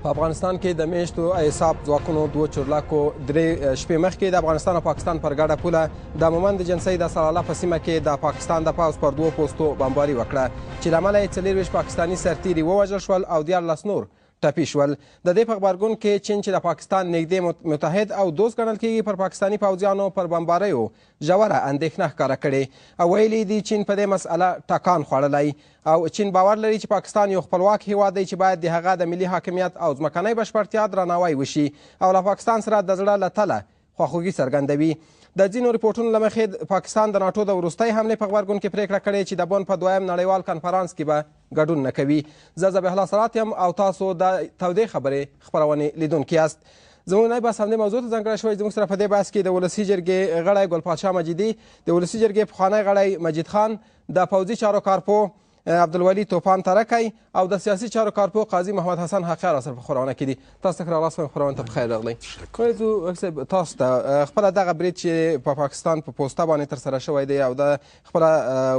په افغانستان کې د میشتو ایساف ځواکونو 2 چورلکو 3 شپې مخکې د افغانستان او پاکستان پر ګډه پوله د مومند جنسۍ د سلاله په سیمه کې د پاکستان د پوځ پر 2 پوستو بمباري وکړه چې له امله یې 24 پاکستاني سرتیري ووژل شول او 14 نور ټپي شول. د دې په غبرګون کې چین چې د پاکستان نږدې متحد او دوست ګڼل کېږي پر پاکستاني پوځیانو پر بمباریو ژوره اندېښنه ښکاره کړې او ویلي دي چین په دې مسئله ټکان خوړلی او چین باور لري چې پاکستان یو خپلواک هیواد دی چې باید د هغه د ملي حاکمیت او ځمکنۍ بشپړتیا درناوی وشي او له پاکستان سره د زړه له تله خواخوږي څرګندوي. د ځینو ریپورټونو له مخې پاکستان د ناټو د وروستۍ حملې په غبرګون کې پریکړه کړې چې د بن په 2م نړیوال کنفرانس کې به ګډون نه کوي. زه ذبیح الله صلات یم او تاسو د تودې خبرې خپرونې لیدونکي یاست. زموږ نوی بحث همدې موضوع ته ځانګړی شوی. زموږ سره په دې بحث کې د ولسي جرګې غړی ګلپادشاه مجیدي، د ولسي جرګې پخوانی غړی مجید خان، د پوځي چارو کارپو عبدالولي توپان ترکی او د سیاسي چارو کارپو قاضي محمد حسن حقیار راسره په خپرونه کې دي. تاسو ته ښه راغلاست. خپرونې ته بخیر راغلی. تاسو ته خپله دغه برید چې په پاکستان په پوسته باندې ترسره شوی دی او د خپله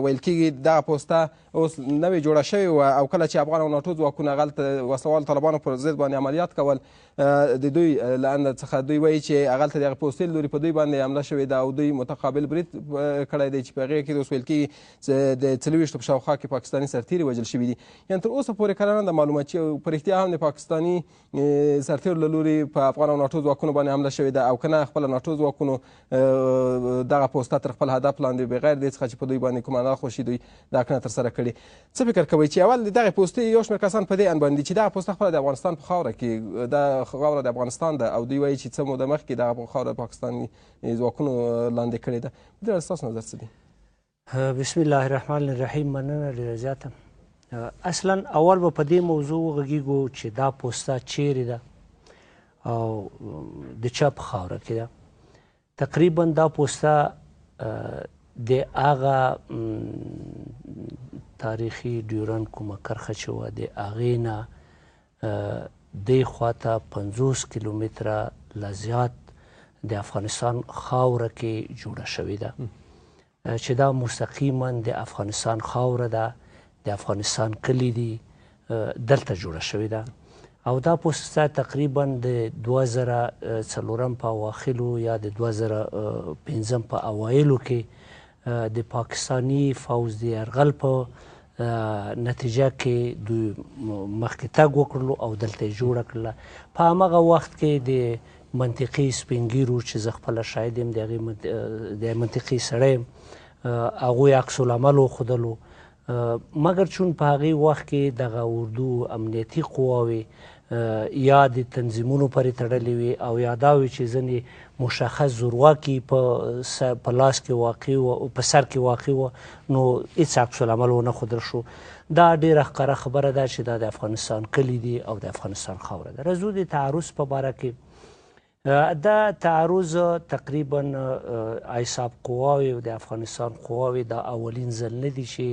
ویل کېږي دغه پوسته اوس نوې جوړه شوې وه او کله چې افغان او ناټو ځواکونه هغلته وسوال طالبانو پر ضد باندې عملیات کول د دوی له انده څخه دوی وایي چې هغلته د هغې پوستې له لوري په دوی باندې حمله شوې ده او دوی متقابل برید کړی دی چې په هغې کې اوس ویل کېږي چې د 24 په شاوخوا کې پاکستاني سرتیري وژل شوي دي. یعنې تر اوسه پورې کله نه ده معلومه چې په رښتیا هم د پاکستاني سرتیرو له لوري په افغان او ناټو ځواکونو باندې حمله شوې ده او که نه خپله ناټو ځواکونو دغه پوسته تر خپل هدف لاندې بغیر دې څخه چې په دوی باندې کومه ناخوښي دوی دا کړنه ترسره کړې. څه فکر کوئ چې اول د دغې پوستې یو شمېر کسان په دې اند باندې چې دغه پوسته خپله د افغانستان په خاوره کې د خاوره د افغانستان ده او دوی وایي چې څه موده مخکې دغه خاوره پاکستاني ځواکونو لاندې کړې ده، په دې اړه ستاسو نظر څه دی؟ بسم الله الرحمن الرحیم. مننه ډېره زیاته. اصلا اول به په دې موضوع وغږیږو چې دا پوسته چیرې ده او د چا په خاوره کې ده. تقریبا دا پوسته د هغه تاریخي ډیورن کومه کرښه چې وه د هغې نه دې خواته 50 کیلومتره لا زیات د افغانستان خاوره کې جوړه شوې ده چې دا مستقیما د افغانستان خاوره ده، د افغانستان کلي دي دلته جوړه شوې ده او دا پوسته تقریبا د 2004 په اواخرو یا د 2005 په اوایلو کې د پاکستاني فوز د یرغل په نتیجه کې دوی مخکې تګ وکړلو او دلته یې جوړه کړله. په همغه وخت کې د منطقي سپینګیرو چې زه خپله شاهد یم د منطقي سړی یم هغوی عکس العمل وښودلو مګر چون په هغې وخت کې دغه اردو امنیتي قواوې یا د تنظیمونو پورې تړلې وي او یا دا وي چې ځینې مشخص زورواکي په لاس کې واقع و په سر کې واقع وه نو هېڅ عکس العمل ونه ښودل شو. دا ډېره ښکاره خبره ده چې دا د افغانستان کلي دي او د افغانستان خاوره ده. رضو د تعرض په باره کې دا تعرض تقریبا ایساف قواوې او د افغانستان قواوې دا اولین ځل نه دي چې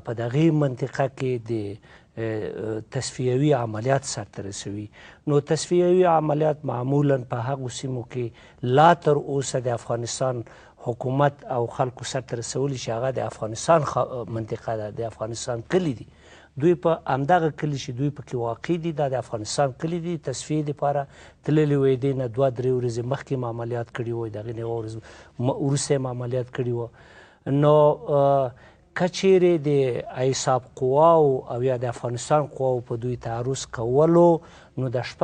په دغې منطقه کې د تصفیوي عملیات سرته رسوي. نو تصفیوي عملیات معمولا په هغو سیمو کې لا تر اوسه د افغانستان حکومت او خلکو سرته رسولي چې هغه د افغانستان منطقه ده، د افغانستان کلي دي. دوی په همدغه کلي چې دوی پکې واقع دي دا د افغانستان کلي دي. تصفیې دپاره تللي وی دې نه 2-3 ورځې مخکې م عملیات کړي وی، د هغې نه یوه ورځ وروسته یې م عملیات کړي وه. نو که چیرې د ایساف قواو او یا د افغانستان قواو په دوی تعرض کولو نو د 6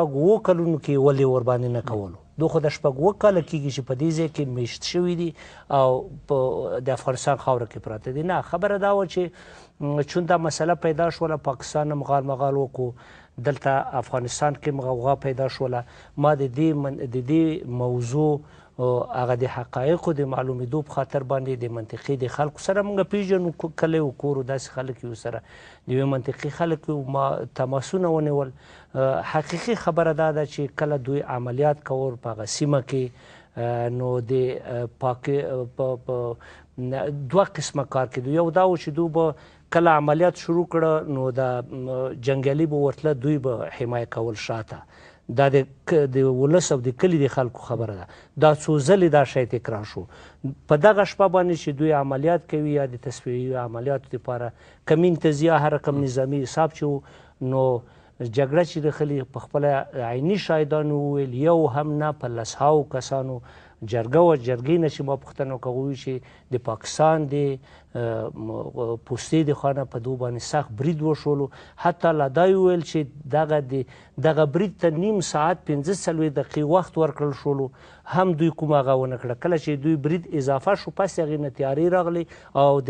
کلونو کې ولې ورباندې نه کولو؟ دو خو د 6 کاله کېږي چې په دې ځای کې میشت شوي دي او د افغانستان خاوره کې پراته دي. نه، خبره دا وه چې چون دا مسله پیدا شوله پاکستان هم غال مغال وکړو، دلته افغانستان کې هم غوغا پیدا شوله. ما د دې موضوع هغه د حقایقو د معلومېدو په خاطر باندې د منطقې د خلکو سره موږ پیژنو، کلی و کور و داسې خلک یو سره د یوې منطقې خلک ما تماسونه ونیول. حقیقي خبره دا ده چې کله دوی عملیات کول په هغه سیمه کې نو د 2 قسمه کار کېدو. یو دا و چې دوی به کله عملیات شروع کړه نو د جنګیالي به ورتله، دوی به حمایه کول شاته. دا د ولس او د کلي د خلکو خبره ده. دا څو ځلې دا شی تکرار شو. په دغه شپه باندې چې دوی عملیات کوي یا د تصفیوي عملیاتو دپاره کم انتظیا هر رقم نظامي حساب چې نو جګړه چې دخلي په خپله عیني شاهدانو وویل یو هم نه په لسهاو کسانو جرګه وه جرګې نه چې ما پوښتنه وکړه وویل چې د پاکستان د پوستې د خوا نه په دو باندې سخت برید وشولو حتی لا دا وویل چې دغه برید ته نیم ساعت 15 دقیقې وخت ورکړل شولو هم دوی کوم هغه ونه کړه کله چې دوی برید اضافه شو پس هغې نه تیارې راغلی او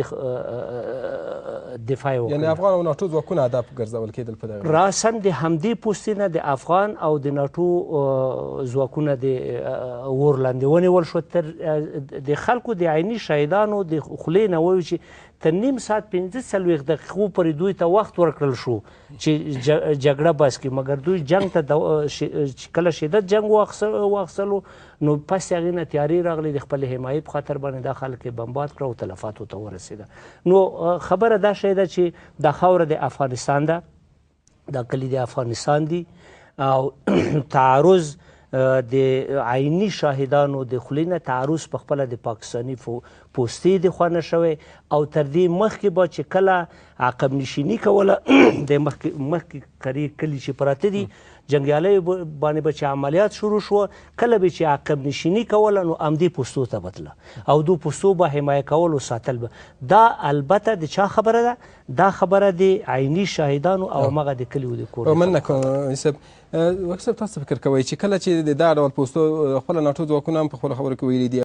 دفاع یې یعنې افغان او ناټو ځواکونه هدف ګرځول کېدل په دغه راساً د همدې پوستې نه د افغان او د ناټو ځواکونه د اور لاندې ونیول شو د خلکو د عیني شهیدانو د خولې نه وویل چې تر نیم ساعت 15 دقیقو پورې دوی ته وخت ورکړل شو چې جګړه بس کړي مګر دوی جنګ ته کله شدت جنګ واخیستلو نو پس هغې نه تیارې راغلې د خپل حمایې په خاطر باندې دا خلک یې بمباد کړه او تلفاتو ته ورسېده نو خبره دا شی ده چې دا خاوره د افغانستان ده دا کلي د افغانستان دي او تعرض د عیني شاهدانو د خولې نه تعرض په خپله د پاکستاني پوستې د خوا نه شوی او تر دې مخکې به چې کله عقب نشیني کوله د مخکې کلي چې پراته دي جنګیالیو باندې به چې عملیات شروع شوه کله به چې عقب نشیني کوله نو همدې پوستو ته بتله او دو پوستو به حمایه کول او ساتل به دا البته د چا خبره ده دا خبره د عیني شاهدانو او همغه د کلیو د کور مننه کوم صاحب وکیل صاحب تاسو فکر کوئ چې کله چې د دا ډول پوستو خپله ناټو ځواکونه هم په خپلو خبرو کې ویلي دي